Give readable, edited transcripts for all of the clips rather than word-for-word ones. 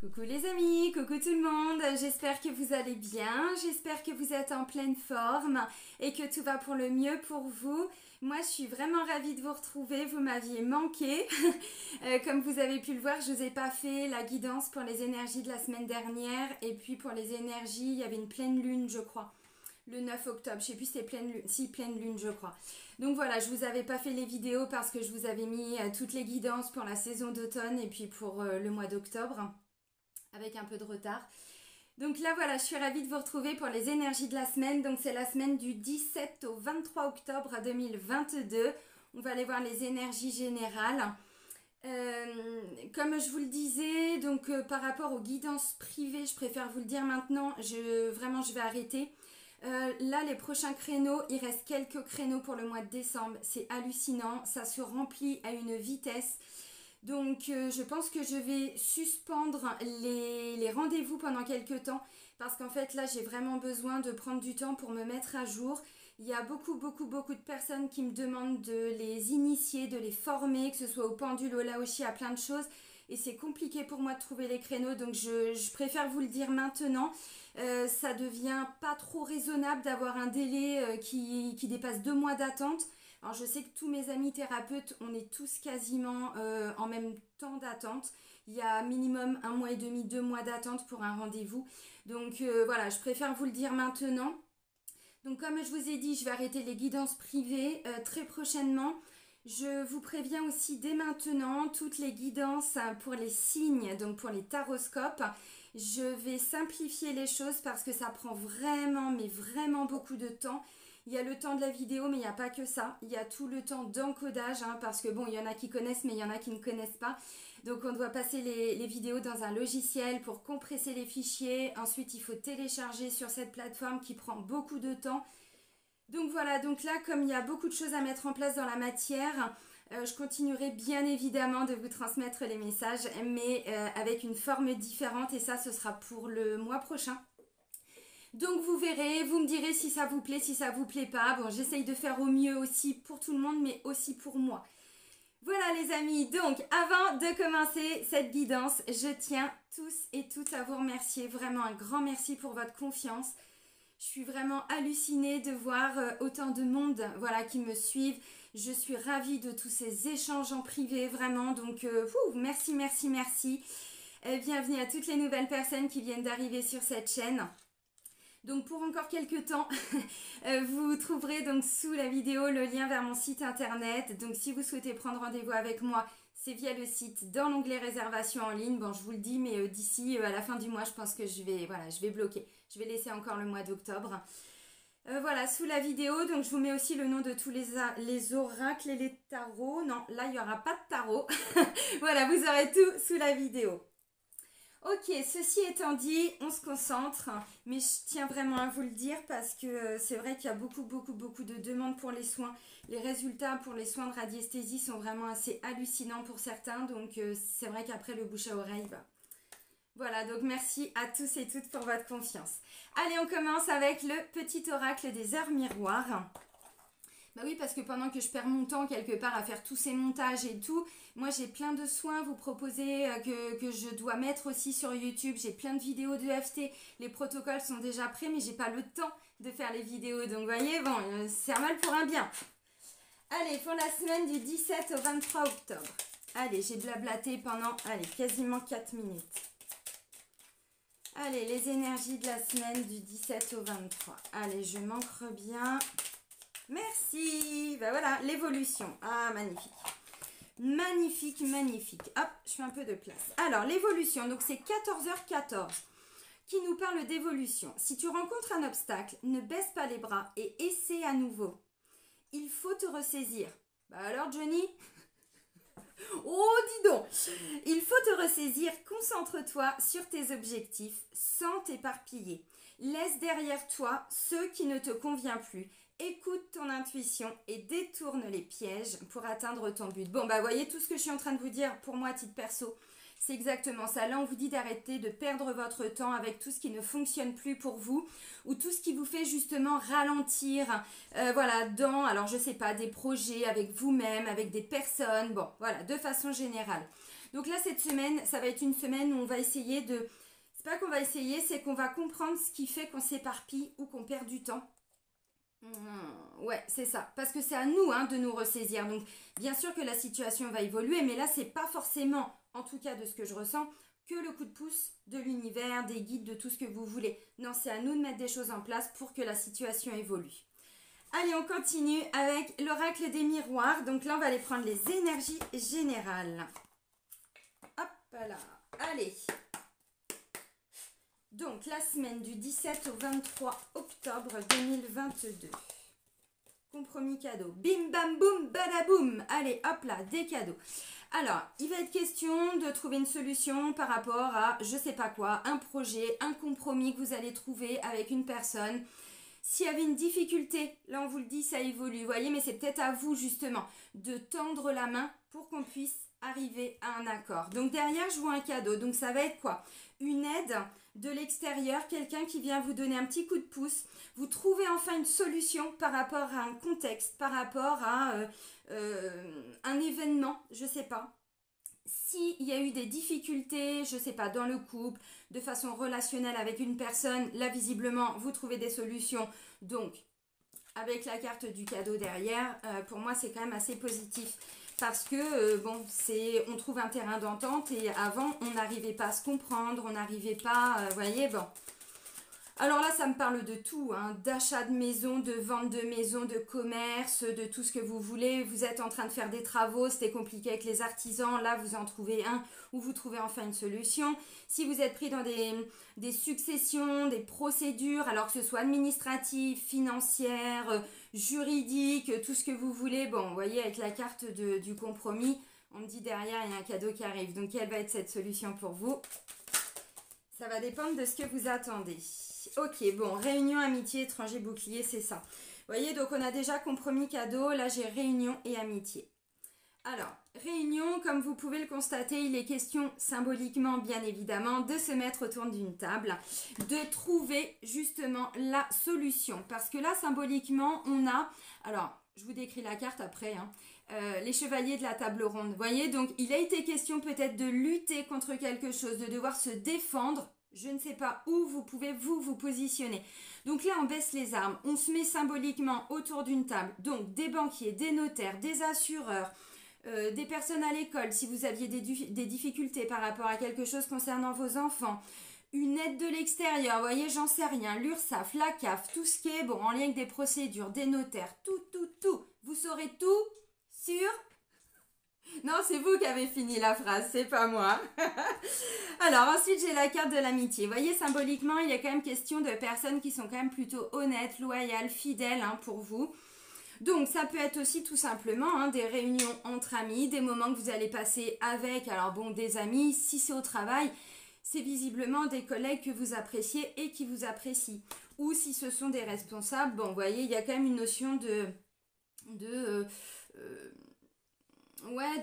Coucou les amis, coucou tout le monde, j'espère que vous allez bien, j'espère que vous êtes en pleine forme et que tout va pour le mieux pour vous. Moi je suis vraiment ravie de vous retrouver, vous m'aviez manqué. Comme vous avez pu le voir, je ne vous ai pas fait la guidance pour les énergies de la semaine dernière et puis pour les énergies, il y avait une pleine lune je crois. Le 9 octobre, je sais plus si c'est pleine lune, si pleine lune je crois. Donc voilà, je vous avais pas fait les vidéos parce que je vous avais mis toutes les guidances pour la saison d'automne et puis pour le mois d'octobre, avec un peu de retard. Donc là voilà, je suis ravie de vous retrouver pour les énergies de la semaine. Donc c'est la semaine du 17 au 23 octobre 2022. On va aller voir les énergies générales. Comme je vous le disais, donc par rapport aux guidances privées, je préfère vous le dire maintenant, vraiment je vais arrêter. Là les prochains créneaux, il reste quelques créneaux pour le mois de décembre, c'est hallucinant, ça se remplit à une vitesse. Donc je pense que je vais suspendre les rendez-vous pendant quelques temps parce qu'en fait là j'ai vraiment besoin de prendre du temps pour me mettre à jour. Il y a beaucoup de personnes qui me demandent de les initier, de les former, que ce soit au pendule, au laoshi, à plein de choses. Et c'est compliqué pour moi de trouver les créneaux, donc je préfère vous le dire maintenant. Ça devient pas trop raisonnable d'avoir un délai qui dépasse 2 mois d'attente. Alors je sais que tous mes amis thérapeutes, on est tous quasiment en même temps d'attente. Il y a minimum 1 mois et demi, 2 mois d'attente pour un rendez-vous. Donc voilà, je préfère vous le dire maintenant. Donc comme je vous ai dit, je vais arrêter les guidances privées très prochainement. Je vous préviens aussi dès maintenant, toutes les guidances pour les signes, donc pour les taroscopes. Je vais simplifier les choses parce que ça prend vraiment, mais vraiment beaucoup de temps. Il y a le temps de la vidéo, mais il n'y a pas que ça. Il y a tout le temps d'encodage, parce que bon, il y en a qui connaissent, mais il y en a qui ne connaissent pas. Donc on doit passer les vidéos dans un logiciel pour compresser les fichiers. Ensuite, il faut télécharger sur cette plateforme qui prend beaucoup de temps. Donc voilà, donc là, comme il y a beaucoup de choses à mettre en place dans la matière, je continuerai bien évidemment de vous transmettre les messages, mais avec une forme différente, et ça, ce sera pour le mois prochain. Donc vous verrez, vous me direz si ça vous plaît, si ça vous plaît pas. Bon, j'essaye de faire au mieux aussi pour tout le monde, mais aussi pour moi. Voilà les amis, donc avant de commencer cette guidance, je tiens tous et toutes à vous remercier. Vraiment un grand merci pour votre confiance. Je suis vraiment hallucinée de voir autant de monde qui me suivent. Je suis ravie de tous ces échanges en privé, vraiment. Donc, merci. Bienvenue à toutes les nouvelles personnes qui viennent d'arriver sur cette chaîne. Donc, pour encore quelques temps, vous trouverez donc sous la vidéo le lien vers mon site internet. Donc, si vous souhaitez prendre rendez-vous avec moi, c'est via le site dans l'onglet réservation en ligne. Bon, je vous le dis, mais d'ici à la fin du mois, je pense que je vais bloquer. Je vais laisser encore le mois d'octobre. Voilà, sous la vidéo, donc je vous mets aussi le nom de tous les oracles et les tarots. Non, là, il n'y aura pas de tarot. Voilà, vous aurez tout sous la vidéo. Ok, ceci étant dit, on se concentre, mais je tiens vraiment à vous le dire parce que c'est vrai qu'il y a beaucoup de demandes pour les soins. Les résultats pour les soins de radiesthésie sont vraiment assez hallucinants pour certains, donc c'est vrai qu'après le bouche à oreille, voilà, donc merci à tous et toutes pour votre confiance. Allez, on commence avec le petit oracle des heures miroirs. Bah oui, parce que pendant que je perds mon temps quelque part à faire tous ces montages et tout, moi j'ai plein de soins à vous proposer que je dois mettre aussi sur YouTube. J'ai plein de vidéos de FT, les protocoles sont déjà prêts, mais j'ai pas le temps de faire les vidéos. Donc vous voyez, bon, c'est un mal pour un bien. Allez, pour la semaine du 17 au 23 octobre. Allez, j'ai blablaté pendant, quasiment 4 minutes. Allez, les énergies de la semaine du 17 au 23. Allez, je m'ancre bien. Merci. Ben voilà, l'évolution. Ah, magnifique. Magnifique. Hop, je fais un peu de place. Alors, l'évolution, donc c'est 14h14 qui nous parle d'évolution. Si tu rencontres un obstacle, ne baisse pas les bras et essaie à nouveau. Il faut te ressaisir. Bah alors, Johnny? Oh, dis donc! Il faut te ressaisir, concentre-toi sur tes objectifs sans t'éparpiller. Laisse derrière toi ceux qui ne te conviennent plus. Écoute ton intuition et détourne les pièges pour atteindre ton but. Bon, bah voyez tout ce que je suis en train de vous dire pour moi à titre perso. C'est exactement ça. Là, on vous dit d'arrêter de perdre votre temps avec tout ce qui ne fonctionne plus pour vous ou tout ce qui vous fait justement ralentir, alors je sais pas, des projets avec vous-même, avec des personnes, bon, voilà, de façon générale. Donc là, cette semaine, ça va être une semaine où on va essayer de... C'est pas qu'on va essayer, c'est qu'on va comprendre ce qui fait qu'on s'éparpille ou qu'on perd du temps. Ouais, c'est ça. Parce que c'est à nous de nous ressaisir. Donc, bien sûr que la situation va évoluer, mais là, c'est pas forcément, en tout cas de ce que je ressens, que le coup de pouce de l'univers, des guides, de tout ce que vous voulez. Non, c'est à nous de mettre des choses en place pour que la situation évolue. Allez, on continue avec l'oracle des miroirs. Donc là, on va aller prendre les énergies générales. Hop là. Allez. Donc, la semaine du 17 au 23 octobre 2022. Compromis cadeau. Bim, bam, boum, badaboum. Allez, hop là, des cadeaux. Alors, il va être question de trouver une solution par rapport à, je sais pas quoi, un projet, un compromis que vous allez trouver avec une personne. S'il y avait une difficulté, là on vous le dit, ça évolue, vous voyez, mais c'est peut-être à vous justement de tendre la main pour qu'on puisse arriver à un accord. Donc derrière, je vois un cadeau. Donc ça va être quoi? Une aide de l'extérieur, quelqu'un qui vient vous donner un petit coup de pouce. Vous trouvez enfin une solution par rapport à un contexte, par rapport à un événement, je sais pas. S'il y a eu des difficultés, je sais pas, dans le couple, de façon relationnelle avec une personne, là visiblement vous trouvez des solutions. Donc avec la carte du cadeau derrière, pour moi c'est quand même assez positif. Parce que, bon, on trouve un terrain d'entente et avant, on n'arrivait pas à se comprendre, on n'arrivait pas, vous voyez, bon. Alors là, ça me parle de tout, d'achat de maison, de vente de maison, de commerce, de tout ce que vous voulez. Vous êtes en train de faire des travaux, c'était compliqué avec les artisans. Là, vous en trouvez un où vous trouvez enfin une solution. Si vous êtes pris dans des successions, des procédures, alors que ce soit administratif, financière, juridique, tout ce que vous voulez. Bon, vous voyez, avec la carte du compromis, on me dit derrière, il y a un cadeau qui arrive. Donc, quelle va être cette solution pour vous? Ça va dépendre de ce que vous attendez. Ok, bon, réunion, amitié, étranger, bouclier, c'est ça. Vous voyez, donc on a déjà compromis, cadeau. Là, j'ai réunion et amitié. Alors, réunion, comme vous pouvez le constater, il est question symboliquement, bien évidemment, de se mettre autour d'une table, de trouver justement la solution. Parce que là, symboliquement, on a... Alors, je vous décris la carte après, les chevaliers de la table ronde. Vous voyez, donc il a été question peut-être de lutter contre quelque chose, de devoir se défendre. Je ne sais pas où vous pouvez vous positionner. Donc là, on baisse les armes. On se met symboliquement autour d'une table. Donc des banquiers, des notaires, des assureurs, des personnes à l'école, si vous aviez des difficultés par rapport à quelque chose concernant vos enfants. Une aide de l'extérieur, vous voyez, j'en sais rien. L'URSSAF, la CAF, tout ce qui est bon, en lien avec des procédures, des notaires, tout. Vous saurez tout sur... Non, c'est vous qui avez fini la phrase, c'est pas moi. Alors ensuite, j'ai la carte de l'amitié. Vous voyez, symboliquement, il y a quand même question de personnes qui sont quand même plutôt honnêtes, loyales, fidèles pour vous. Donc, ça peut être aussi tout simplement des réunions entre amis, des moments que vous allez passer avec, alors bon, des amis, si c'est au travail, c'est visiblement des collègues que vous appréciez et qui vous apprécient. Ou si ce sont des responsables, bon, vous voyez, il y a quand même une notion de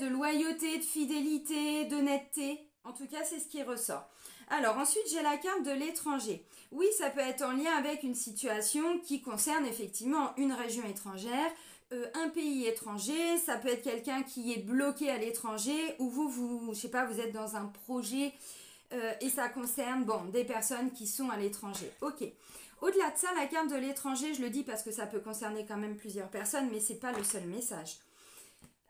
loyauté, de fidélité, d'honnêteté. En tout cas, c'est ce qui ressort. Alors, ensuite, j'ai la carte de l'étranger. Oui, ça peut être en lien avec une situation qui concerne effectivement une région étrangère, un pays étranger. Ça peut être quelqu'un qui est bloqué à l'étranger ou je sais pas, vous êtes dans un projet et ça concerne, bon, des personnes qui sont à l'étranger. Ok. Au-delà de ça, la carte de l'étranger, je le dis parce que ça peut concerner quand même plusieurs personnes, mais c'est pas le seul message.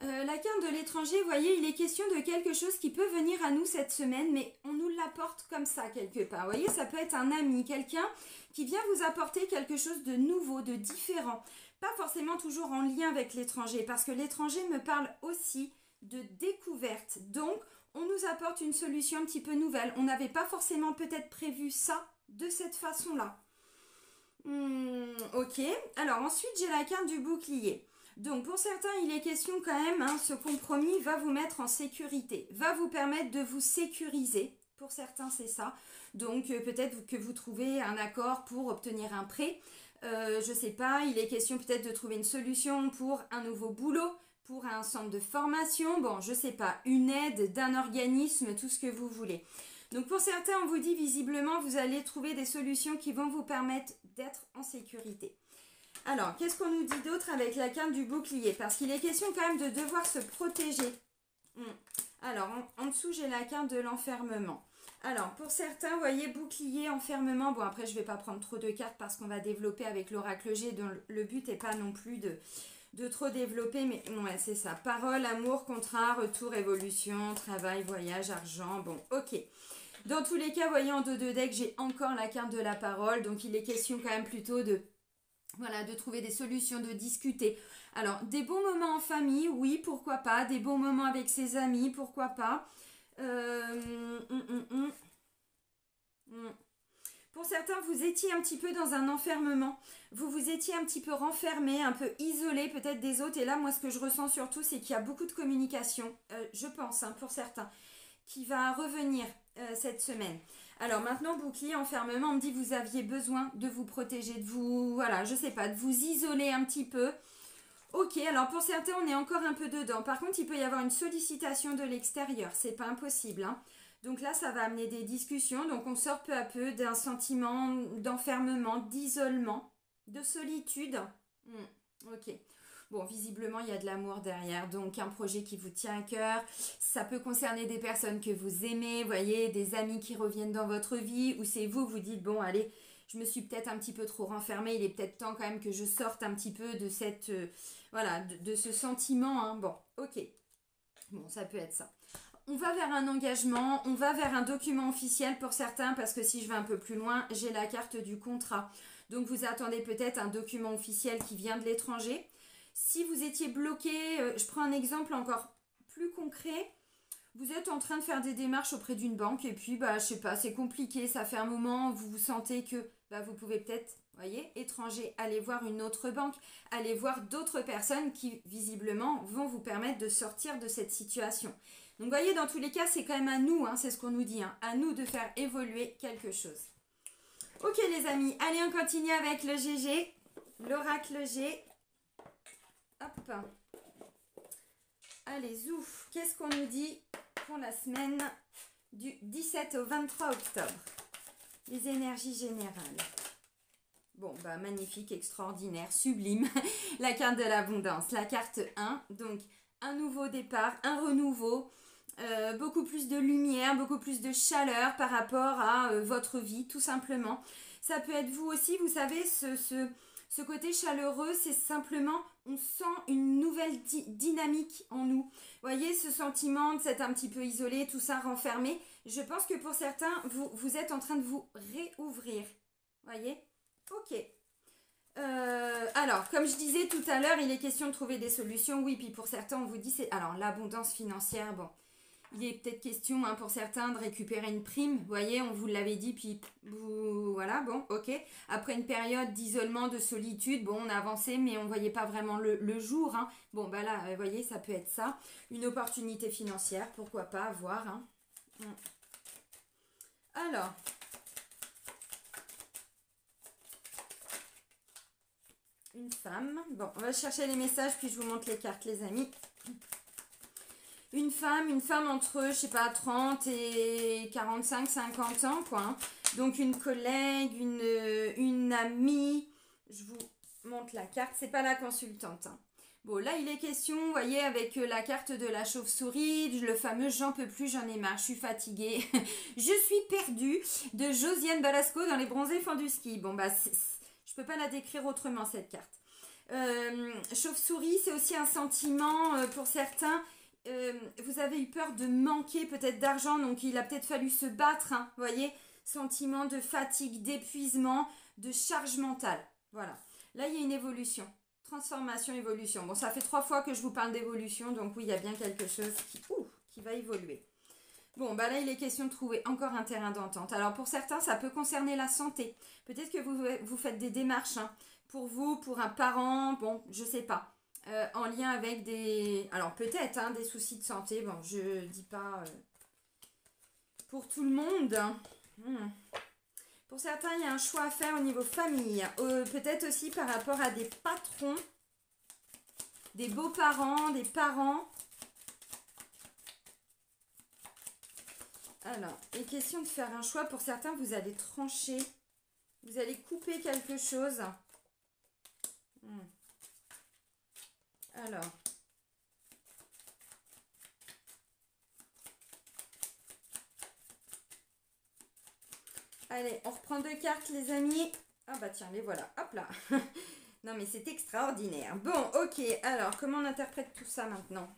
La carte de l'étranger, vous voyez, il est question de quelque chose qui peut venir à nous cette semaine, mais on nous l'apporte comme ça quelque part. Vous voyez, ça peut être un ami, quelqu'un qui vient vous apporter quelque chose de nouveau, de différent. Pas forcément toujours en lien avec l'étranger, parce que l'étranger me parle aussi de découverte. Donc, on nous apporte une solution un petit peu nouvelle. On n'avait pas forcément peut-être prévu ça de cette façon-là. Ok. Alors ensuite, j'ai la carte du bouclier. Donc pour certains, il est question quand même, ce compromis va vous mettre en sécurité, va vous permettre de vous sécuriser. Pour certains, c'est ça. Donc peut-être que vous trouvez un accord pour obtenir un prêt. Je sais pas, il est question peut-être de trouver une solution pour un nouveau boulot, pour un centre de formation. Bon, je sais pas, une aide d'un organisme, tout ce que vous voulez. Donc pour certains, on vous dit visiblement, vous allez trouver des solutions qui vont vous permettre d'être en sécurité. Alors, qu'est-ce qu'on nous dit d'autre avec la carte du bouclier? Parce qu'il est question quand même de devoir se protéger Hmm. Alors, en dessous, j'ai la carte de l'enfermement. Alors, pour certains, vous voyez, bouclier, enfermement. Bon, après, je ne vais pas prendre trop de cartes parce qu'on va développer avec l'oracle G, dont le but n'est pas non plus de trop développer. Mais ouais, c'est ça. Parole, amour, contrat, retour, évolution, travail, voyage, argent. Bon, ok. Dans tous les cas, vous voyez, en dos de deck, j'ai encore la carte de la parole. Donc, il est question quand même plutôt de... Voilà, de trouver des solutions, de discuter. Alors, des bons moments en famille, oui, pourquoi pas. Des bons moments avec ses amis, pourquoi pas. Pour certains, vous étiez un petit peu dans un enfermement. Vous vous étiez un petit peu renfermé, un peu isolé peut-être des autres. Et là, moi, ce que je ressens surtout, c'est qu'il y a beaucoup de communication, je pense, hein, pour certains, qui va revenir cette semaine. Alors maintenant, bouclier, enfermement, on me dit que vous aviez besoin de vous protéger, de vous, voilà, je sais pas, de vous isoler un petit peu. Ok, alors pour certains, on est encore un peu dedans. Par contre, il peut y avoir une sollicitation de l'extérieur, c'est pas impossible, hein. Donc là, ça va amener des discussions. Donc on sort peu à peu d'un sentiment d'enfermement, d'isolement, de solitude. Ok. Bon, visiblement, il y a de l'amour derrière, donc un projet qui vous tient à cœur. Ça peut concerner des personnes que vous aimez, vous voyez, des amis qui reviennent dans votre vie, ou c'est vous, vous dites, bon, allez, je me suis peut-être un petit peu trop renfermée, il est peut-être temps quand même que je sorte un petit peu de cette, voilà, de ce sentiment, hein. Bon, ok, bon, ça peut être ça. On va vers un engagement, on va vers un document officiel pour certains, parce que si je vais un peu plus loin, j'ai la carte du contrat. Donc vous attendez peut-être un document officiel qui vient de l'étranger. Si vous étiez bloqué, je prends un exemple encore plus concret. Vous êtes en train de faire des démarches auprès d'une banque et puis, bah, je sais pas, c'est compliqué, ça fait un moment, vous vous sentez que bah, vous pouvez peut-être, voyez, étranger, aller voir une autre banque, aller voir d'autres personnes qui, visiblement, vont vous permettre de sortir de cette situation. Donc, vous voyez, dans tous les cas, c'est quand même à nous, hein, c'est ce qu'on nous dit, hein, à nous de faire évoluer quelque chose. Ok, les amis, allez, on continue avec le GG, l'oracle G. Hop. Allez, zouf. Qu'est-ce qu'on nous dit pour la semaine du 17 au 23 octobre? Les énergies générales. Bon, bah magnifique, extraordinaire, sublime. La carte de l'abondance, la carte 1. Donc, un nouveau départ, un renouveau. Beaucoup plus de lumière, beaucoup plus de chaleur par rapport à votre vie, tout simplement. Ça peut être vous aussi, vous savez, ce côté chaleureux, c'est simplement, on sent une nouvelle dynamique en nous. Vous voyez, ce sentiment de s'être un petit peu isolé, tout ça renfermé. Je pense que pour certains, vous êtes en train de vous réouvrir. Vous voyez? Ok. Alors, comme je disais tout à l'heure, il est question de trouver des solutions. Oui, puis pour certains, on vous dit, c'est... Alors, l'abondance financière, bon... Il est peut-être question, hein, pour certains, de récupérer une prime. Vous voyez, on vous l'avait dit, puis vous... Voilà, bon, ok. Après une période d'isolement, de solitude, bon, on a avancé, mais on ne voyait pas vraiment le jour, hein. Bon, bah là, vous voyez, ça peut être ça. Une opportunité financière, pourquoi pas, voir, hein. Alors... Une femme. Bon, on va chercher les messages, puis je vous montre les cartes, les amis. Une femme entre, je sais pas, 30 et 45, 50 ans, quoi, hein. Donc, une collègue, une amie. Je vous montre la carte. C'est pas la consultante, hein. Bon, là, il est question, vous voyez, avec la carte de la chauve-souris, le fameux «J'en peux plus, j'en ai marre, je suis fatiguée, je suis perdue» de Josiane Balasco dans Les Bronzés font du ski. Bon, bah, je peux pas la décrire autrement, cette carte. Chauve-souris, c'est aussi un sentiment pour certains. Vous avez eu peur de manquer peut-être d'argent, donc il a peut-être fallu se battre, hein, vous voyez, sentiment de fatigue, d'épuisement, de charge mentale. Voilà. Là, il y a une évolution. Transformation, évolution. Bon, ça fait 3 fois que je vous parle d'évolution, donc oui, il y a bien quelque chose qui va évoluer. Bon, bah là, il est question de trouver encore un terrain d'entente. Alors, pour certains, ça peut concerner la santé. Peut-être que vous faites des démarches, hein, pour vous, pour un parent, bon, je sais pas. En lien avec des... Alors, peut-être, hein, des soucis de santé. Bon, je dis pas pour tout le monde. Pour certains, il y a un choix à faire au niveau famille. Peut-être aussi par rapport à des patrons, des beaux-parents, des parents. Alors, il est question de faire un choix. Pour certains, vous allez trancher. Vous allez couper quelque chose. Alors. Allez, on reprend 2 cartes, les amis. Ah bah tiens, les voilà. Hop là. Non, mais c'est extraordinaire. Bon, ok. Alors, comment on interprète tout ça maintenant?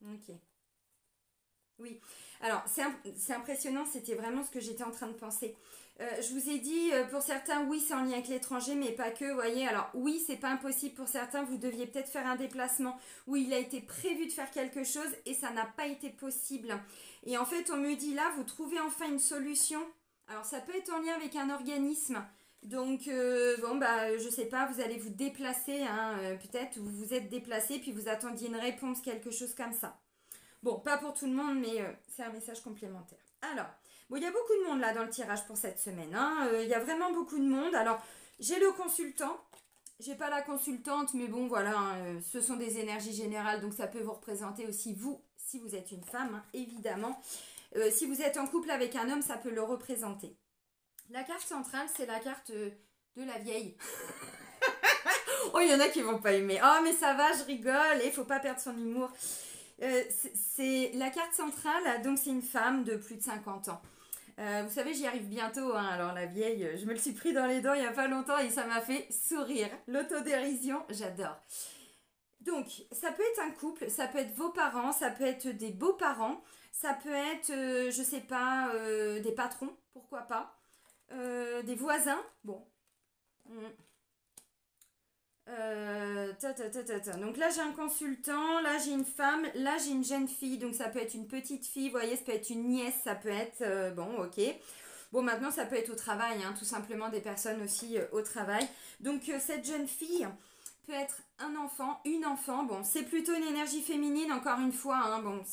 Ok. Oui. Alors, c'est impressionnant. C'était vraiment ce que j'étais en train de penser. Je vous ai dit, pour certains, oui, c'est en lien avec l'étranger, mais pas que, vous voyez. Alors, oui, c'est pas impossible pour certains. Vous deviez peut-être faire un déplacement où il a été prévu de faire quelque chose et ça n'a pas été possible. Et en fait, on me dit là, vous trouvez enfin une solution. Alors, ça peut être en lien avec un organisme. Donc, bon, bah, je sais pas, vous allez vous déplacer, hein, peut-être, vous vous êtes déplacé, puis vous attendiez une réponse, quelque chose comme ça. Bon, pas pour tout le monde, mais c'est un message complémentaire. Alors, bon, il y a beaucoup de monde là dans le tirage pour cette semaine, hein. Il y a vraiment beaucoup de monde. Alors, j'ai le consultant. J'ai pas la consultante, mais bon, voilà, hein, ce sont des énergies générales, donc ça peut vous représenter aussi vous, si vous êtes une femme, hein, évidemment. Si vous êtes en couple avec un homme, ça peut le représenter. La carte centrale, c'est la carte de la vieille. Oh, il y en a qui vont pas aimer. Oh, mais ça va, je rigole, et faut pas perdre son humour. C'est la carte centrale, donc c'est une femme de plus de 50 ans. Vous savez, j'y arrive bientôt, hein. Alors la vieille, je me le suis pris dans les dents il n'y a pas longtemps et ça m'a fait sourire. L'autodérision, j'adore. Donc, ça peut être un couple, ça peut être vos parents, ça peut être des beaux-parents, ça peut être, je sais pas, des patrons, pourquoi pas, des voisins, bon. Donc là j'ai un consultant, là j'ai une femme, là j'ai une jeune fille, donc ça peut être une petite fille, vous voyez, ça peut être une nièce, ça peut être, bon, ok. Bon, maintenant ça peut être au travail, hein, tout simplement des personnes aussi au travail. Donc cette jeune fille peut être un enfant, une enfant, bon, c'est plutôt une énergie féminine, encore une fois, hein, bon,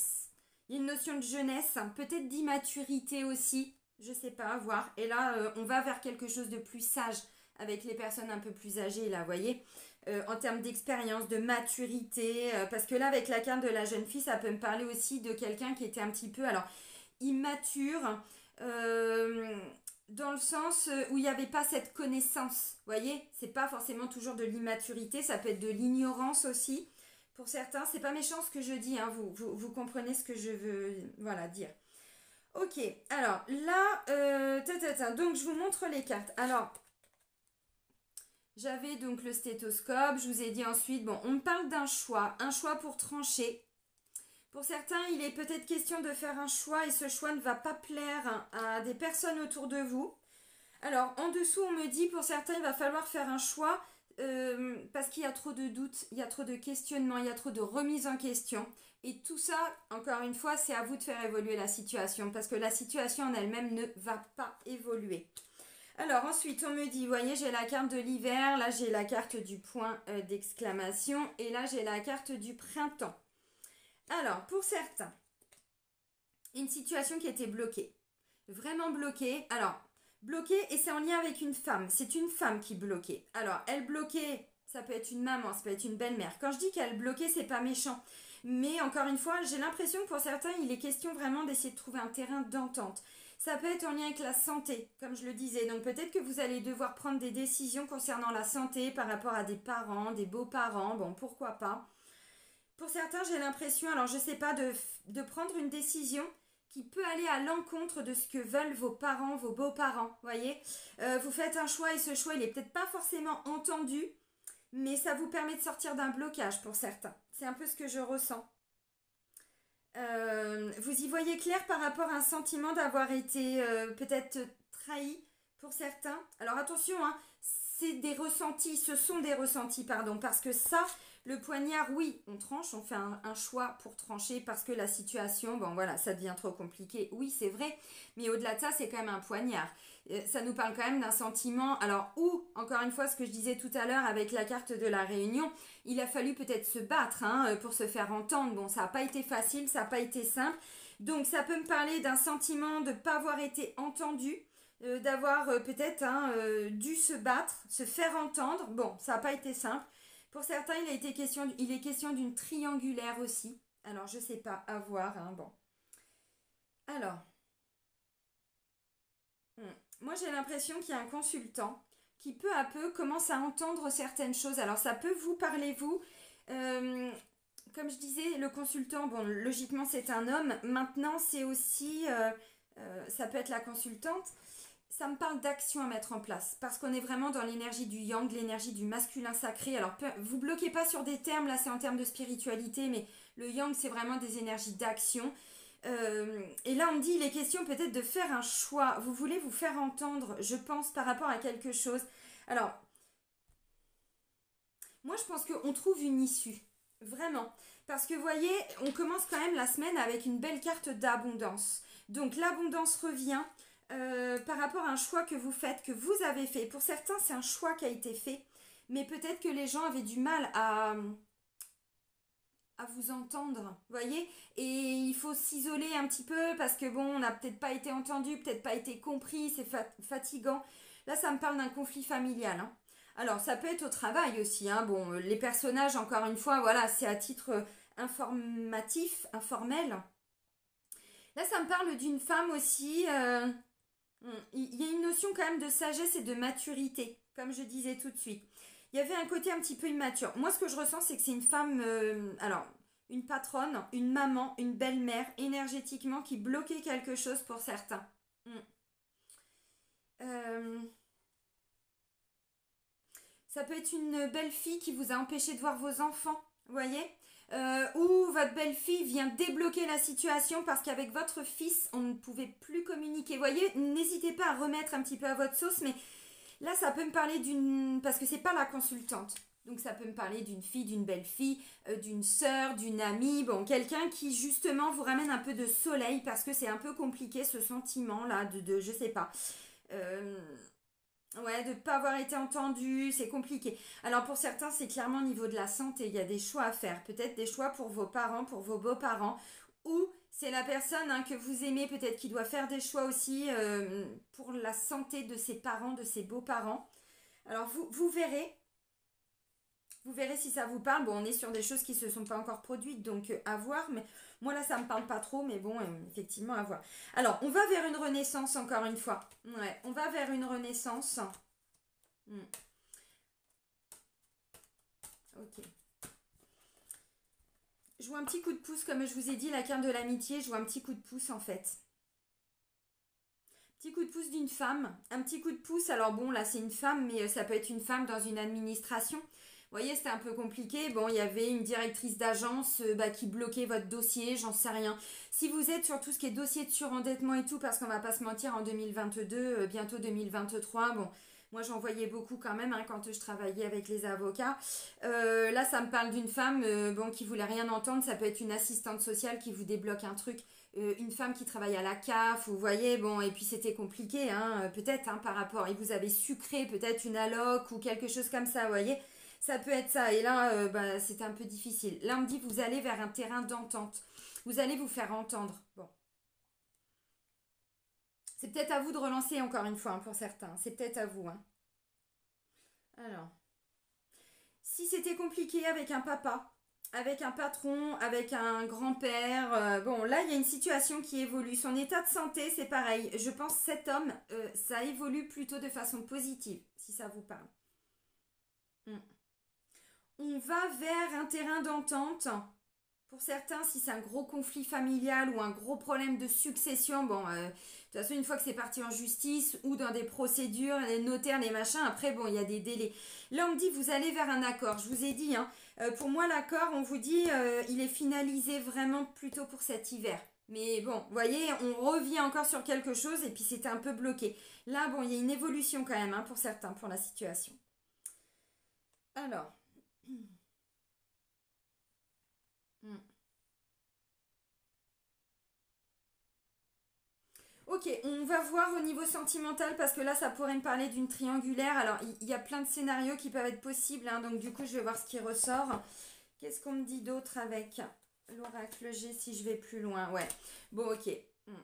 il y a une notion de jeunesse, peut-être d'immaturité aussi, je sais pas, à voir. Et là, on va vers quelque chose de plus sage avec les personnes un peu plus âgées, là, vous voyez, en termes d'expérience, de maturité, parce que là, avec la carte de la jeune fille, ça peut me parler aussi de quelqu'un qui était un petit peu, alors, immature, dans le sens où il n'y avait pas cette connaissance, vous voyez, c'est pas forcément toujours de l'immaturité, ça peut être de l'ignorance aussi, pour certains, c'est pas méchant ce que je dis, hein, vous comprenez ce que je veux, voilà, dire. Ok, alors là, donc je vous montre les cartes. Alors, j'avais donc le stéthoscope, je vous ai dit ensuite, bon, on me parle d'un choix, un choix pour trancher. Pour certains, il est peut-être question de faire un choix et ce choix ne va pas plaire à des personnes autour de vous. Alors, en dessous, on me dit, pour certains, il va falloir faire un choix parce qu'il y a trop de doutes, il y a trop de questionnements, il y a trop de remises en question. Et tout ça, encore une fois, c'est à vous de faire évoluer la situation parce que la situation en elle-même ne va pas évoluer. Alors ensuite, on me dit, vous voyez, j'ai la carte de l'hiver, là j'ai la carte du point d'exclamation et là j'ai la carte du printemps. Alors, pour certains, une situation qui était bloquée, vraiment bloquée. Alors, bloquée et c'est en lien avec une femme. C'est une femme qui bloquait. Alors, elle bloquait, ça peut être une maman, ça peut être une belle-mère. Quand je dis qu'elle bloquait, c'est pas méchant. Mais encore une fois, j'ai l'impression que pour certains, il est question vraiment d'essayer de trouver un terrain d'entente. Ça peut être en lien avec la santé, comme je le disais. Donc peut-être que vous allez devoir prendre des décisions concernant la santé par rapport à des parents, des beaux-parents. Bon, pourquoi pas. Pour certains, j'ai l'impression, alors je ne sais pas, de prendre une décision qui peut aller à l'encontre de ce que veulent vos parents, vos beaux-parents. Voyez, vous faites un choix et ce choix, il n'est peut-être pas forcément entendu, mais ça vous permet de sortir d'un blocage pour certains. C'est un peu ce que je ressens. Vous y voyez clair par rapport à un sentiment d'avoir été peut-être trahi pour certains. Alors attention, hein, c'est des ressentis, ce sont des ressentis, pardon, parce que ça, le poignard, oui, on tranche, on fait un choix pour trancher parce que la situation, bon voilà, ça devient trop compliqué. Oui, c'est vrai, mais au-delà de ça, c'est quand même un poignard. Ça nous parle quand même d'un sentiment, alors ou, encore une fois, ce que je disais tout à l'heure avec la carte de la réunion, il a fallu peut-être se battre hein, pour se faire entendre. Bon, ça n'a pas été facile, ça n'a pas été simple. Donc, ça peut me parler d'un sentiment de ne pas avoir été entendu, d'avoir peut-être hein, dû se battre, se faire entendre. Bon, ça n'a pas été simple. Pour certains, il est question d'une triangulaire aussi. Alors, je ne sais pas, à voir. Hein, bon. Alors, moi j'ai l'impression qu'il y a un consultant qui peu à peu commence à entendre certaines choses. Alors, ça peut vous parler, vous. Comme je disais, le consultant, bon, logiquement c'est un homme. Maintenant, c'est aussi ça peut être la consultante. Ça me parle d'action à mettre en place parce qu'on est vraiment dans l'énergie du yang, l'énergie du masculin sacré. Alors, vous bloquez pas sur des termes, là c'est en termes de spiritualité, mais le yang c'est vraiment des énergies d'action. Et là on me dit il est question peut-être de faire un choix. Vous voulez vous faire entendre, je pense, par rapport à quelque chose. Alors, moi je pense qu'on trouve une issue, vraiment. Parce que vous voyez, on commence quand même la semaine avec une belle carte d'abondance. Donc l'abondance revient par rapport à un choix que vous faites, que vous avez fait. Pour certains, c'est un choix qui a été fait, mais peut-être que les gens avaient du mal à vous entendre, vous voyez. Et il faut s'isoler un petit peu parce que bon, on n'a peut-être pas été entendu, peut-être pas été compris, c'est fatigant. Là, ça me parle d'un conflit familial, hein. Alors, ça peut être au travail aussi, hein. Bon, les personnages, encore une fois, voilà, c'est à titre informatif, informel. Là, ça me parle d'une femme aussi. Il y a une notion quand même de sagesse et de maturité, comme je disais tout de suite. Il y avait un côté un petit peu immature. Moi, ce que je ressens, c'est que c'est une femme, alors, une patronne, une maman, une belle-mère, énergétiquement, qui bloquait quelque chose pour certains. Mm. Euh, Ça peut être une belle-fille qui vous a empêché de voir vos enfants, vous voyez, ou votre belle-fille vient débloquer la situation parce qu'avec votre fils, on ne pouvait plus communiquer. Vous voyez, n'hésitez pas à remettre un petit peu à votre sauce, mais là, ça peut me parler d'une... Parce que c'est pas la consultante. Donc ça peut me parler d'une fille, d'une belle-fille, d'une sœur, d'une amie, bon, quelqu'un qui justement vous ramène un peu de soleil parce que c'est un peu compliqué ce sentiment-là de je sais pas. Euh, Ouais, de ne pas avoir été entendu, c'est compliqué. Alors pour certains, c'est clairement au niveau de la santé, il y a des choix à faire. Peut-être des choix pour vos parents, pour vos beaux-parents, ou c'est la personne hein, que vous aimez, peut-être qui doit faire des choix aussi pour la santé de ses parents, de ses beaux-parents. Alors vous verrez si ça vous parle. Bon, on est sur des choses qui ne se sont pas encore produites, donc à voir. Mais moi là, ça ne me parle pas trop, mais bon, effectivement, à voir. Alors, on va vers une renaissance, encore une fois. Ouais, on va vers une renaissance. Hmm. Ok. Je vois un petit coup de pouce, comme je vous ai dit, la carte de l'amitié, je vois un petit coup de pouce en fait. Petit coup de pouce d'une femme, un petit coup de pouce, alors bon là c'est une femme, mais ça peut être une femme dans une administration. Vous voyez, c'était un peu compliqué. Bon, il y avait une directrice d'agence qui bloquait votre dossier, j'en sais rien. Si vous êtes sur tout ce qui est dossier de surendettement et tout, parce qu'on va pas se mentir, en 2022, bientôt 2023, bon, moi j'en voyais beaucoup quand même hein, quand je travaillais avec les avocats. Là, ça me parle d'une femme bon, qui voulait rien entendre. Ça peut être une assistante sociale qui vous débloque un truc. Une femme qui travaille à la CAF, vous voyez, bon, et puis c'était compliqué, hein, peut-être hein, par rapport, et vous avez sucré peut-être une alloc ou quelque chose comme ça, vous voyez. Ça peut être ça. Et là, c'est un peu difficile. Là, on me dit, vous allez vers un terrain d'entente. Vous allez vous faire entendre. Bon. C'est peut-être à vous de relancer encore une fois, hein, pour certains. C'est peut-être à vous. Hein. Alors. Si c'était compliqué avec un papa, avec un patron, avec un grand-père, bon, là, il y a une situation qui évolue. Son état de santé, c'est pareil. Je pense que cet homme, ça évolue plutôt de façon positive, si ça vous parle. Hmm. On va vers un terrain d'entente. Pour certains, si c'est un gros conflit familial ou un gros problème de succession, bon, de toute façon, une fois que c'est parti en justice ou dans des procédures, les notaires, les machins, après, bon, il y a des délais. Là, on me dit, vous allez vers un accord. Je vous ai dit, hein, pour moi, l'accord, on vous dit, il est finalisé vraiment plutôt pour cet hiver. Mais bon, vous voyez, on revient encore sur quelque chose et puis c'était un peu bloqué. Là, bon, il y a une évolution quand même, hein, pour certains, pour la situation. Alors. Hmm. Ok, on va voir au niveau sentimental parce que là, ça pourrait me parler d'une triangulaire. Alors, il y a plein de scénarios qui peuvent être possibles, hein, donc du coup, je vais voir ce qui ressort. Qu'est-ce qu'on me dit d'autre avec l'oracle G si je vais plus loin? Ouais, bon, ok. Hmm.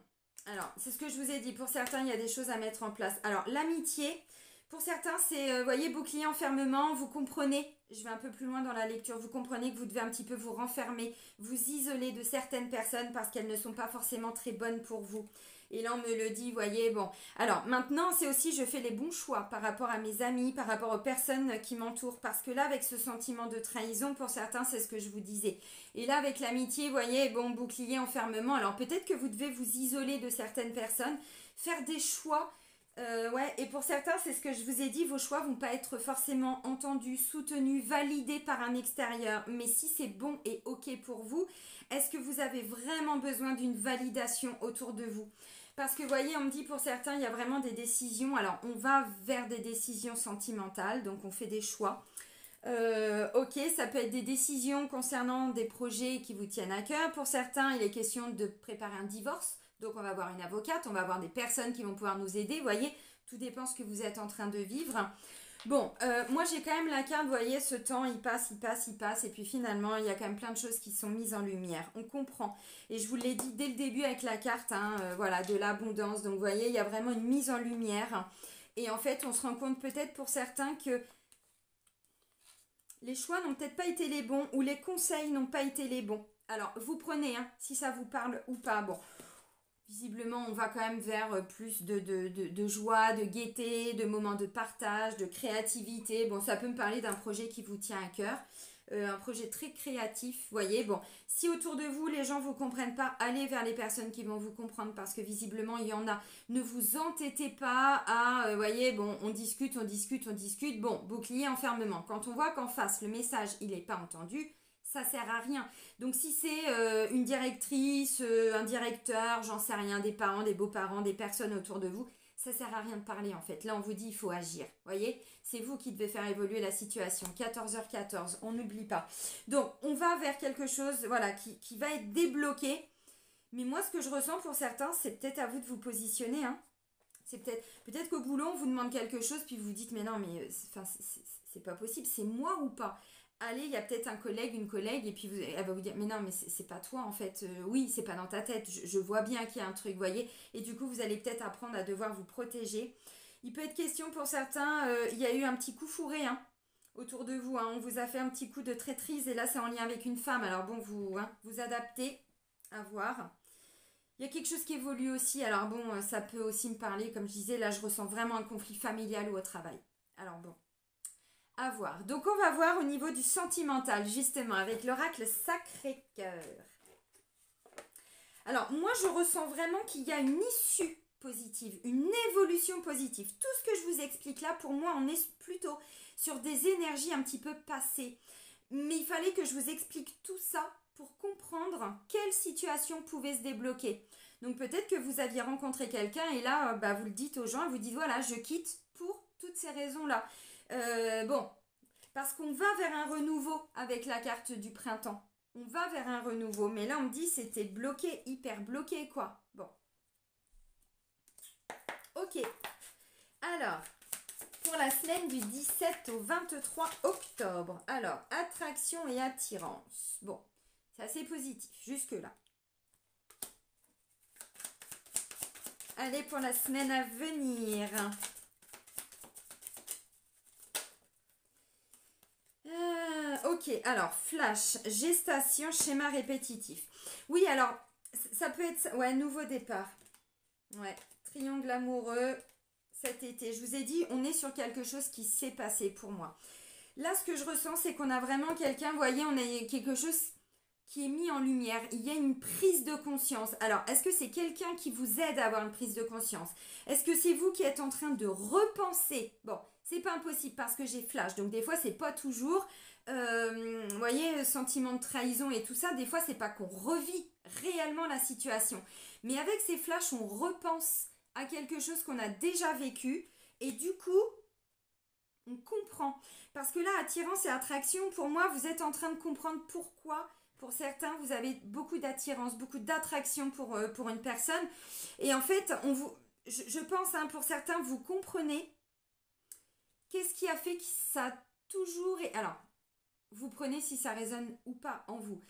Alors, c'est ce que je vous ai dit. Pour certains, il y a des choses à mettre en place. Alors, l'amitié, pour certains, c'est, vous voyez, bouclier enfermement, vous comprenez, je vais un peu plus loin dans la lecture, vous comprenez que vous devez un petit peu vous renfermer, vous isoler de certaines personnes parce qu'elles ne sont pas forcément très bonnes pour vous. Et là, on me le dit, vous voyez, bon. Alors, maintenant, c'est aussi, je fais les bons choix par rapport à mes amis, par rapport aux personnes qui m'entourent. Parce que là, avec ce sentiment de trahison, pour certains, c'est ce que je vous disais. Et là, avec l'amitié, vous voyez, bon, bouclier, enfermement. Alors, peut-être que vous devez vous isoler de certaines personnes, faire des choix. Ouais, et pour certains, c'est ce que je vous ai dit, vos choix vont pas être forcément entendus, soutenus, validés par un extérieur. Mais si c'est bon et ok pour vous, est-ce que vous avez vraiment besoin d'une validation autour de vous? Parce que vous voyez, on me dit pour certains, il y a vraiment des décisions. Alors, on va vers des décisions sentimentales, donc on fait des choix. Ok, ça peut être des décisions concernant des projets qui vous tiennent à cœur. Pour certains, il est question de préparer un divorce. Donc, on va avoir une avocate, on va avoir des personnes qui vont pouvoir nous aider. Vous voyez, tout dépend ce que vous êtes en train de vivre. Bon, moi j'ai quand même la carte, vous voyez, ce temps, il passe, il passe, il passe. Et puis finalement, il y a quand même plein de choses qui sont mises en lumière. On comprend. Et je vous l'ai dit dès le début avec la carte, hein, voilà, de l'abondance. Donc, vous voyez, il y a vraiment une mise en lumière. Et en fait, on se rend compte peut-être pour certains que les choix n'ont peut-être pas été les bons ou les conseils n'ont pas été les bons. Alors, vous prenez, hein, si ça vous parle ou pas. Bon, visiblement, on va quand même vers plus de joie, de gaieté, de moments de partage, de créativité. Bon, ça peut me parler d'un projet qui vous tient à cœur. Un projet très créatif, vous voyez. Bon, si autour de vous, les gens ne vous comprennent pas, allez vers les personnes qui vont vous comprendre parce que visiblement, il y en a. Ne vous entêtez pas à, vous voyez, bon, on discute, on discute, on discute. Bon, bouclier, enfermement. Quand on voit qu'en face, le message, il n'est pas entendu, ça sert à rien. Donc si c'est une directrice, un directeur, j'en sais rien, des parents, des beaux-parents, des personnes autour de vous, ça sert à rien de parler en fait. Là on vous dit il faut agir, voyez. C'est vous qui devez faire évoluer la situation. 14h14, on n'oublie pas. Donc on va vers quelque chose, voilà, qui va être débloqué. Mais moi ce que je ressens pour certains, c'est peut-être à vous de vous positionner, hein. C'est peut-être qu'au boulot on vous demande quelque chose puis vous vous dites mais non mais c'est pas possible, c'est moi ou pas? Allez, il y a peut-être un collègue, une collègue, et puis elle va vous dire, mais non, mais c'est pas toi en fait. Oui, c'est pas dans ta tête. Je vois bien qu'il y a un truc, vous voyez. Et du coup, vous allez peut-être apprendre à devoir vous protéger. Il peut être question pour certains, il y a eu un petit coup fourré hein, autour de vous. Hein. On vous a fait un petit coup de traîtrise, et là, c'est en lien avec une femme. Alors bon, vous adaptez à voir. Il y a quelque chose qui évolue aussi. Alors bon, ça peut aussi me parler, comme je disais, là, je ressens vraiment un conflit familial ou au travail. Alors bon. À voir. Donc on va voir au niveau du sentimental, justement, avec l'oracle Sacré-Cœur. Alors moi je ressens vraiment qu'il y a une issue positive, une évolution positive. Tout ce que je vous explique là, pour moi, on est plutôt sur des énergies un petit peu passées. Mais il fallait que je vous explique tout ça pour comprendre quelle situation pouvait se débloquer. Donc peut-être que vous aviez rencontré quelqu'un et là, vous le dites aux gens, vous dites voilà, je quitte pour toutes ces raisons-là. Bon, parce qu'on va vers un renouveau avec la carte du printemps. On va vers un renouveau. Mais là, on me dit c'était bloqué, hyper bloqué, quoi. Bon. Ok. Alors, pour la semaine du 17 au 23 octobre. Alors, attraction et attirance. Bon, c'est assez positif, jusque-là. Allez, pour la semaine à venir. Ok, alors, flash, gestation, schéma répétitif. Oui, alors, ça peut être... Ouais, nouveau départ. Ouais, triangle amoureux, cet été. Je vous ai dit, on est sur quelque chose qui s'est passé pour moi. Là, ce que je ressens, c'est qu'on a vraiment quelqu'un, vous voyez, on a quelque chose qui est mis en lumière. Il y a une prise de conscience. Alors, est-ce que c'est quelqu'un qui vous aide à avoir une prise de conscience? Est-ce que c'est vous qui êtes en train de repenser? Bon, c'est pas impossible parce que j'ai flash, donc des fois, c'est pas toujours... vous voyez, sentiment de trahison et tout ça, des fois, c'est pas qu'on revit réellement la situation. Mais avec ces flashs, on repense à quelque chose qu'on a déjà vécu et du coup, on comprend. Parce que là, attirance et attraction, pour moi, vous êtes en train de comprendre pourquoi, pour certains, vous avez beaucoup d'attirance, beaucoup d'attraction pour une personne. Et en fait, je pense, hein, pour certains, vous comprenez qu'est-ce qui a fait que ça a toujours... Alors, vous prenez si ça résonne ou pas en vous.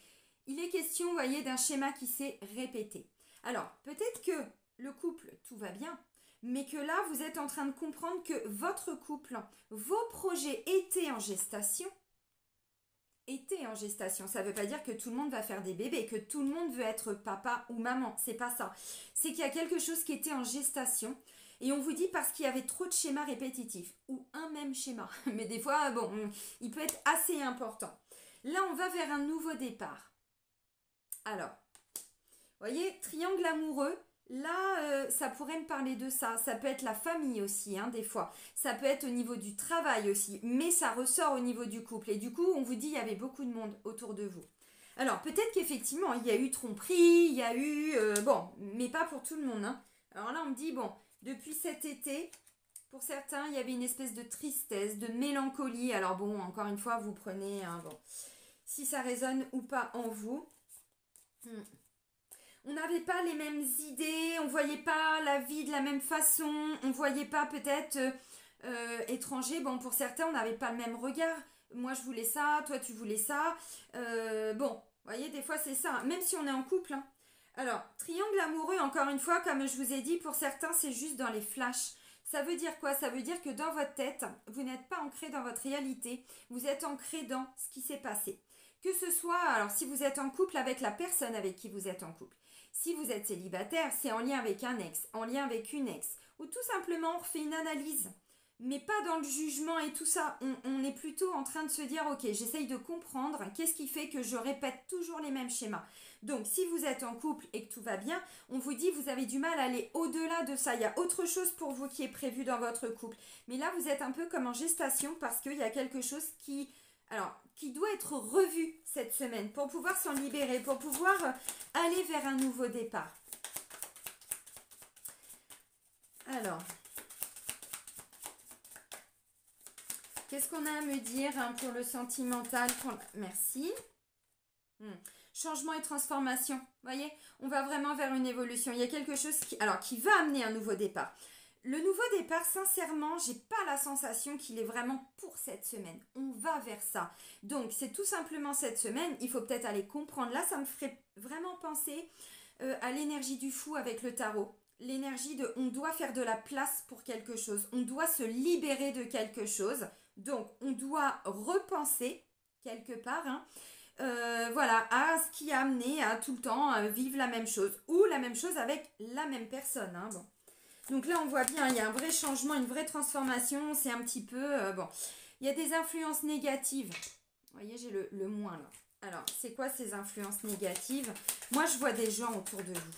Il est question, vous voyez, d'un schéma qui s'est répété. Alors, peut-être que le couple, tout va bien, mais que là, vous êtes en train de comprendre que votre couple, vos projets étaient en gestation été en gestation. Ça ne veut pas dire que tout le monde va faire des bébés, que tout le monde veut être papa ou maman. C'est pas ça. C'est qu'il y a quelque chose qui était en gestation. Et on vous dit parce qu'il y avait trop de schémas répétitifs. Ou un même schéma. Mais des fois, bon, il peut être assez important. Là, on va vers un nouveau départ. Alors, vous voyez, triangle amoureux. Là, ça pourrait me parler de ça. Ça peut être la famille aussi, hein, des fois. Ça peut être au niveau du travail aussi. Mais ça ressort au niveau du couple. Et du coup, on vous dit il y avait beaucoup de monde autour de vous. Alors, peut-être qu'effectivement, il y a eu tromperie, il y a eu... bon, mais pas pour tout le monde. Hein. Alors là, on me dit, bon, depuis cet été, pour certains, il y avait une espèce de tristesse, de mélancolie. Alors bon, encore une fois, vous prenez... Hein, bon, si ça résonne ou pas en vous. On n'avait pas les mêmes idées, on ne voyait pas la vie de la même façon, on ne voyait pas peut-être étranger. Bon, pour certains, on n'avait pas le même regard. Moi, je voulais ça, toi, tu voulais ça. Bon, vous voyez, des fois, c'est ça, même si on est en couple. Hein. Alors, triangle amoureux, encore une fois, comme je vous ai dit, pour certains, c'est juste dans les flashs. Ça veut dire quoi? Ça veut dire que dans votre tête, vous n'êtes pas ancré dans votre réalité. Vous êtes ancré dans ce qui s'est passé. Que ce soit, alors si vous êtes en couple avec la personne avec qui vous êtes en couple. Si vous êtes célibataire, c'est en lien avec un ex, en lien avec une ex. Ou tout simplement, on fait une analyse. Mais pas dans le jugement et tout ça. On est plutôt en train de se dire, ok, j'essaye de comprendre qu'est-ce qui fait que je répète toujours les mêmes schémas. Donc, si vous êtes en couple et que tout va bien, on vous dit, vous avez du mal à aller au-delà de ça. Il y a autre chose pour vous qui est prévu dans votre couple. Mais là, vous êtes un peu comme en gestation parce qu'il y a quelque chose qui doit être revu cette semaine pour pouvoir s'en libérer, pour pouvoir aller vers un nouveau départ. Alors, qu'est-ce qu'on a à me dire hein, pour le sentimental? Merci. Changement et transformation. Vous voyez, on va vraiment vers une évolution. Il y a quelque chose qui va amener un nouveau départ. Le nouveau départ, sincèrement, j'ai pas la sensation qu'il est vraiment pour cette semaine. On va vers ça. Donc, c'est tout simplement cette semaine. Il faut peut-être aller comprendre. Là, ça me ferait vraiment penser à l'énergie du fou avec le tarot. L'énergie de on doit faire de la place pour quelque chose. On doit se libérer de quelque chose. Donc, on doit repenser quelque part, hein, voilà, à ce qui a amené à tout le temps vivre la même chose. Ou la même chose avec la même personne. Hein, bon. Donc là, on voit bien, il y a un vrai changement, une vraie transformation. C'est un petit peu... bon, il y a des influences négatives. Vous voyez, j'ai le moins là. Alors, c'est quoi ces influences négatives? Moi, je vois des gens autour de vous.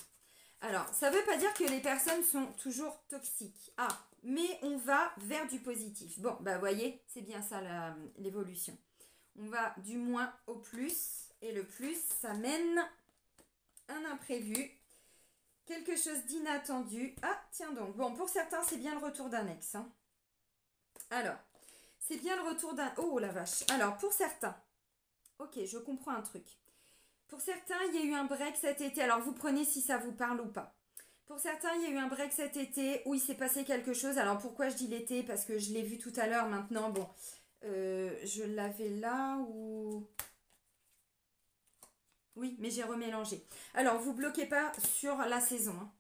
Alors, ça ne veut pas dire que les personnes sont toujours toxiques. Ah, mais on va vers du positif. Bon, bah, vous voyez, c'est bien ça l'évolution. On va du moins au plus. Et le plus, ça mène un imprévu. Quelque chose d'inattendu. Ah, tiens donc. Bon, pour certains, c'est bien le retour d'un ex. Hein. Alors, c'est bien le retour d'un... Oh, la vache. Alors, pour certains... Ok, je comprends un truc. Pour certains, il y a eu un break cet été. Alors, vous prenez si ça vous parle ou pas. Pour certains, il y a eu un break cet été où il s'est passé quelque chose. Alors, pourquoi je dis l'été? Parce que je l'ai vu tout à l'heure maintenant. Bon, je l'avais là ou... Oui, mais j'ai remélangé. Alors, vous ne bloquez pas sur la saison. Hein.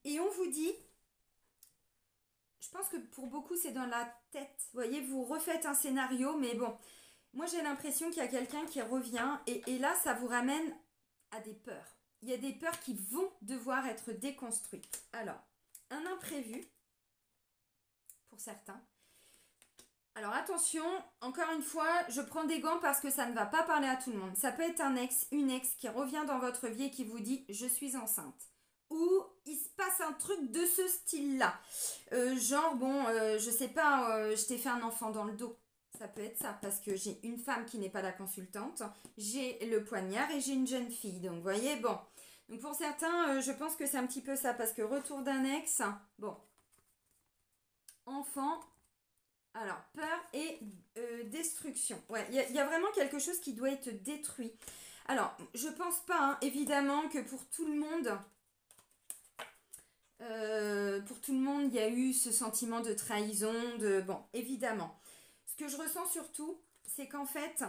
Et on vous dit, je pense que pour beaucoup, c'est dans la tête. Vous voyez, vous refaites un scénario, mais bon, moi, j'ai l'impression qu'il y a quelqu'un qui revient. Et là, ça vous ramène à des peurs. Il y a des peurs qui vont devoir être déconstruites. Alors, un imprévu, pour certains. Alors attention, encore une fois, je prends des gants parce que ça ne va pas parler à tout le monde. Ça peut être un ex, une ex qui revient dans votre vie et qui vous dit « je suis enceinte ». Ou il se passe un truc de ce style-là. Genre, bon, je sais pas, je t'ai fait un enfant dans le dos. Ça peut être ça parce que j'ai une femme qui n'est pas la consultante, j'ai le poignard et j'ai une jeune fille. Donc, vous voyez, bon. Donc, pour certains, je pense que c'est un petit peu ça parce que retour d'un ex, bon, enfant... Alors, peur et destruction. Ouais, il y a vraiment quelque chose qui doit être détruit. Alors, je pense pas, hein, évidemment, que pour tout le monde, il y a eu ce sentiment de trahison, bon, évidemment. Ce que je ressens surtout, c'est qu'en fait,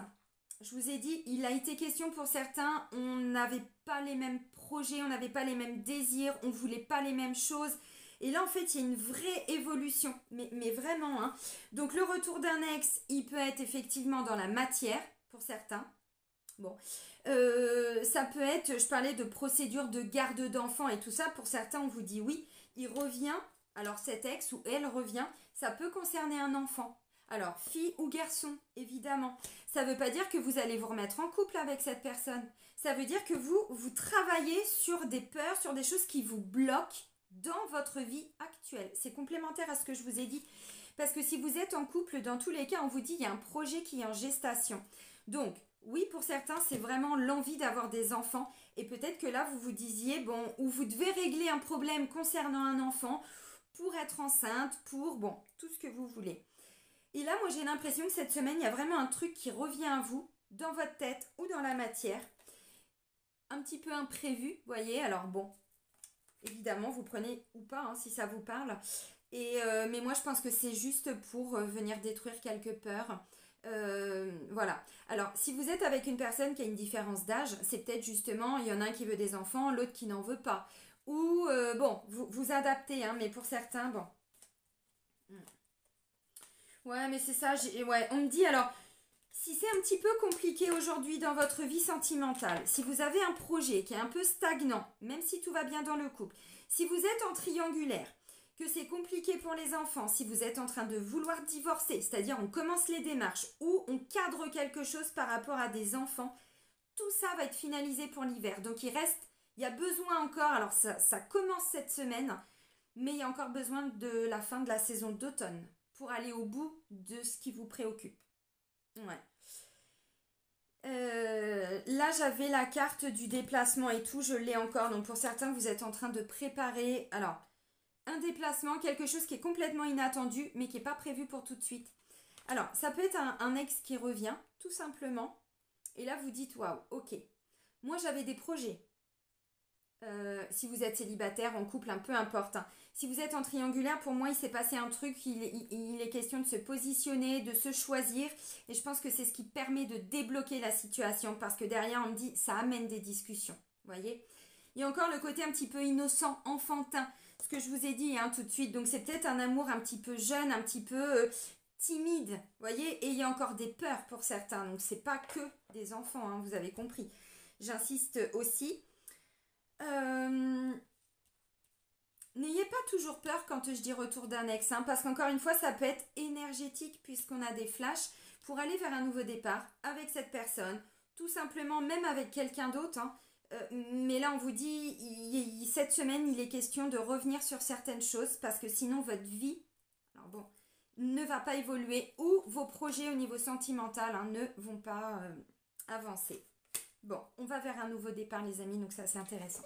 je vous ai dit, il a été question pour certains, on n'avait pas les mêmes projets, on n'avait pas les mêmes désirs, on voulait pas les mêmes choses. Et là, en fait, il y a une vraie évolution, mais vraiment. Hein. Donc, le retour d'un ex, il peut être effectivement dans la matière, pour certains. Bon, ça peut être, je parlais de procédure de garde d'enfant et tout ça. Pour certains, on vous dit oui, il revient. Alors cet ex ou elle revient, ça peut concerner un enfant. Alors, fille ou garçon, évidemment. Ça ne veut pas dire que vous allez vous remettre en couple avec cette personne. Ça veut dire que vous travaillez sur des peurs, sur des choses qui vous bloquent dans votre vie actuelle. C'est complémentaire à ce que je vous ai dit. Parce que si vous êtes en couple, dans tous les cas, on vous dit qu'il y a un projet qui est en gestation. Donc, oui, pour certains, c'est vraiment l'envie d'avoir des enfants. Et peut-être que là, vous vous disiez, bon, ou vous devez régler un problème concernant un enfant pour être enceinte, pour, bon, tout ce que vous voulez. Et là, moi, j'ai l'impression que cette semaine, il y a vraiment un truc qui revient à vous, dans votre tête ou dans la matière. Un petit peu imprévu, vous voyez. Alors, bon, évidemment, vous prenez ou pas, hein, si ça vous parle. Mais moi, je pense que c'est juste pour venir détruire quelques peurs. Voilà. Alors, si vous êtes avec une personne qui a une différence d'âge, c'est peut-être justement, il y en a un qui veut des enfants, l'autre qui n'en veut pas. Ou, bon, vous adaptez, hein, mais pour certains, bon. Ouais, mais c'est ça, ouais, on me dit, alors, si c'est un petit peu compliqué aujourd'hui dans votre vie sentimentale, si vous avez un projet qui est un peu stagnant, même si tout va bien dans le couple, si vous êtes en triangulaire, que c'est compliqué pour les enfants, si vous êtes en train de vouloir divorcer, c'est-à-dire on commence les démarches ou on cadre quelque chose par rapport à des enfants, tout ça va être finalisé pour l'hiver. Donc il y a besoin encore, alors ça commence cette semaine, mais il y a encore besoin de la fin de la saison d'automne pour aller au bout de ce qui vous préoccupe. Ouais. Là j'avais la carte du déplacement et tout, je l'ai encore. Donc pour certains vous êtes en train de préparer, alors un déplacement, quelque chose qui est complètement inattendu mais qui n'est pas prévu pour tout de suite. Alors ça peut être un ex qui revient tout simplement et là vous dites waouh, ok, moi j'avais des projets. Si vous êtes célibataire, en couple, peu importe, hein. Si vous êtes en triangulaire, pour moi il s'est passé un truc, il est question de se positionner, de se choisir et je pense que c'est ce qui permet de débloquer la situation parce que derrière on me dit ça amène des discussions, vous voyez. Il y a encore le côté un petit peu innocent, enfantin, ce que je vous ai dit, hein, tout de suite. Donc c'est peut-être un amour un petit peu jeune, un petit peu timide, vous voyez. Et il y a encore des peurs pour certains, donc c'est pas que des enfants, hein, vous avez compris. J'insiste aussi. N'ayez pas toujours peur quand je dis retour d'un ex, hein, parce qu'encore une fois, ça peut être énergétique puisqu'on a des flashs pour aller vers un nouveau départ avec cette personne, tout simplement, même avec quelqu'un d'autre, hein. Mais là, on vous dit, cette semaine, il est question de revenir sur certaines choses parce que sinon, votre vie, alors bon, ne va pas évoluer ou vos projets au niveau sentimental, hein, ne vont pas avancer. Bon, on va vers un nouveau départ, les amis, donc ça, c'est intéressant.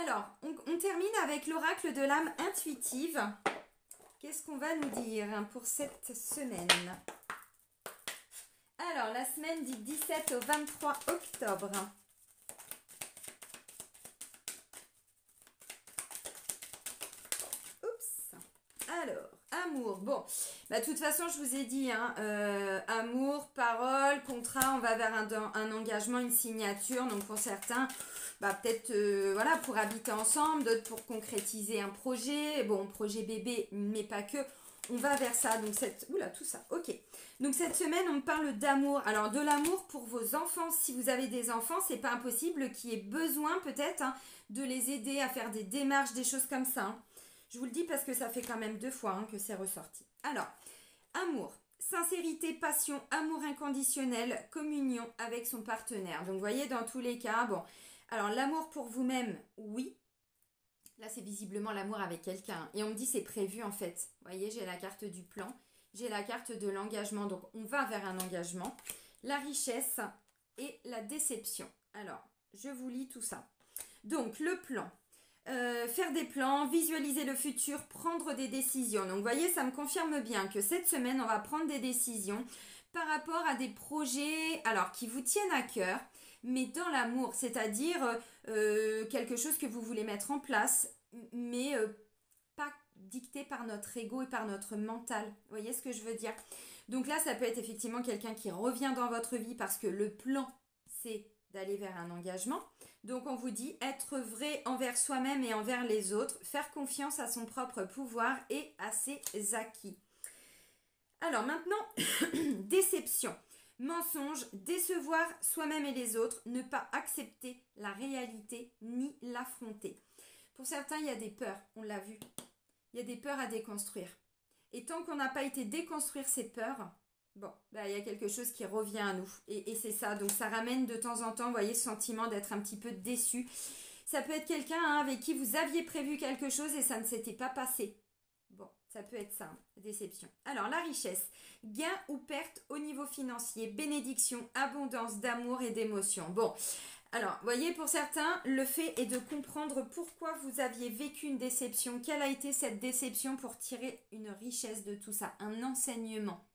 Alors, on termine avec l'oracle de l'âme intuitive. Qu'est-ce qu'on va nous dire pour cette semaine? Alors, la semaine du 17 au 23 octobre. Alors, amour. Bon, bah, de toute façon, je vous ai dit, hein, amour, parole, contrat, on va vers un engagement, une signature. Donc, pour certains, bah, peut-être, voilà, pour habiter ensemble, d'autres pour concrétiser un projet. Bon, projet bébé, mais pas que. On va vers ça. Donc, oula, tout ça. Ok. Donc, cette semaine, on parle d'amour. Alors, de l'amour pour vos enfants. Si vous avez des enfants, c'est pas impossible qu'il y ait besoin, peut-être, hein, de les aider à faire des démarches, des choses comme ça, hein. Je vous le dis parce que ça fait quand même 2 fois, hein, que c'est ressorti. Alors, amour, sincérité, passion, amour inconditionnel, communion avec son partenaire. Donc, vous voyez, dans tous les cas, bon. Alors, l'amour pour vous-même, oui. Là, c'est visiblement l'amour avec quelqu'un. Et on me dit, c'est prévu, en fait. Vous voyez, j'ai la carte du plan. J'ai la carte de l'engagement. Donc, on va vers un engagement. La richesse et la déception. Alors, je vous lis tout ça. Donc, le plan. Faire des plans, visualiser le futur, prendre des décisions. Donc vous voyez, ça me confirme bien que cette semaine, on va prendre des décisions par rapport à des projets alors qui vous tiennent à cœur, mais dans l'amour, c'est-à-dire quelque chose que vous voulez mettre en place, mais pas dicté par notre ego et par notre mental. Vous voyez ce que je veux dire? Donc là, ça peut être effectivement quelqu'un qui revient dans votre vie parce que le plan, c'est d'aller vers un engagement. Donc on vous dit être vrai envers soi-même et envers les autres, faire confiance à son propre pouvoir et à ses acquis. Alors maintenant, déception. Mensonge, décevoir soi-même et les autres, ne pas accepter la réalité ni l'affronter. Pour certains, il y a des peurs, on l'a vu. Il y a des peurs à déconstruire. Et tant qu'on n'a pas été déconstruire ces peurs, bon, bah, il y a quelque chose qui revient à nous. Et c'est ça, donc ça ramène de temps en temps, vous voyez, ce sentiment d'être un petit peu déçu. Ça peut être quelqu'un avec qui vous aviez prévu quelque chose et ça ne s'était pas passé. Bon, ça peut être ça, déception. Alors, la richesse, gain ou perte au niveau financier, bénédiction, abondance d'amour et d'émotion. Bon, alors, voyez, pour certains, le fait est de comprendre pourquoi vous aviez vécu une déception, quelle a été cette déception pour tirer une richesse de tout ça, un enseignement.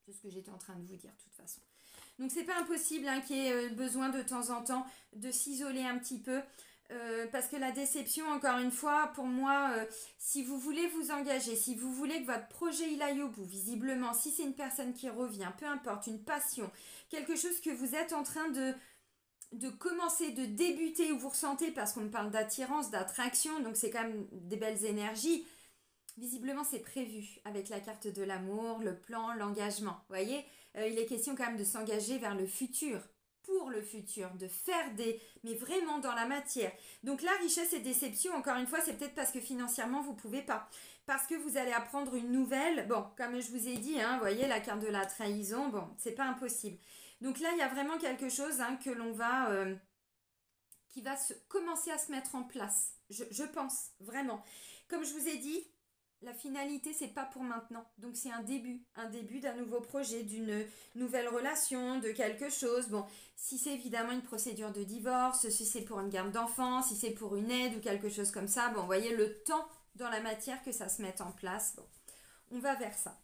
C'est ce que j'étais en train de vous dire, de toute façon. Donc, c'est pas impossible hein, qu'il y ait besoin de temps en temps de s'isoler un petit peu. Parce que la déception, encore une fois, pour moi, si vous voulez vous engager, si vous voulez que votre projet il aille au bout, visiblement, si c'est une personne qui revient, peu importe, une passion, quelque chose que vous êtes en train de commencer, de débuter, où vous ressentez, parce qu'on parle d'attirance, d'attraction, donc c'est quand même des belles énergies, visiblement c'est prévu avec la carte de l'amour, le plan, l'engagement. Vous voyez, il est question quand même de s'engager vers le futur, pour le futur, de faire mais vraiment dans la matière. Donc la richesse et déception, encore une fois, c'est peut-être parce que financièrement, vous ne pouvez pas. Parce que vous allez apprendre une nouvelle, bon, comme je vous ai dit, hein, vous voyez, la carte de la trahison, bon, c'est pas impossible. Donc là, il y a vraiment quelque chose hein, que l'on va... qui va commencer à se mettre en place. Je pense, vraiment. Comme je vous ai dit, la finalité, c'est pas pour maintenant. Donc, c'est un début d'un nouveau projet, d'une nouvelle relation, de quelque chose. Bon, si c'est évidemment une procédure de divorce, si c'est pour une garde d'enfants, si c'est pour une aide ou quelque chose comme ça, bon, vous voyez, le temps dans la matière que ça se mette en place. Bon, on va vers ça.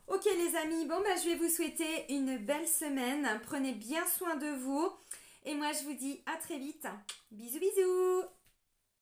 Ok, les amis, bon, bah, je vais vous souhaiter une belle semaine. Prenez bien soin de vous. Et moi, je vous dis à très vite. Bisous, bisous!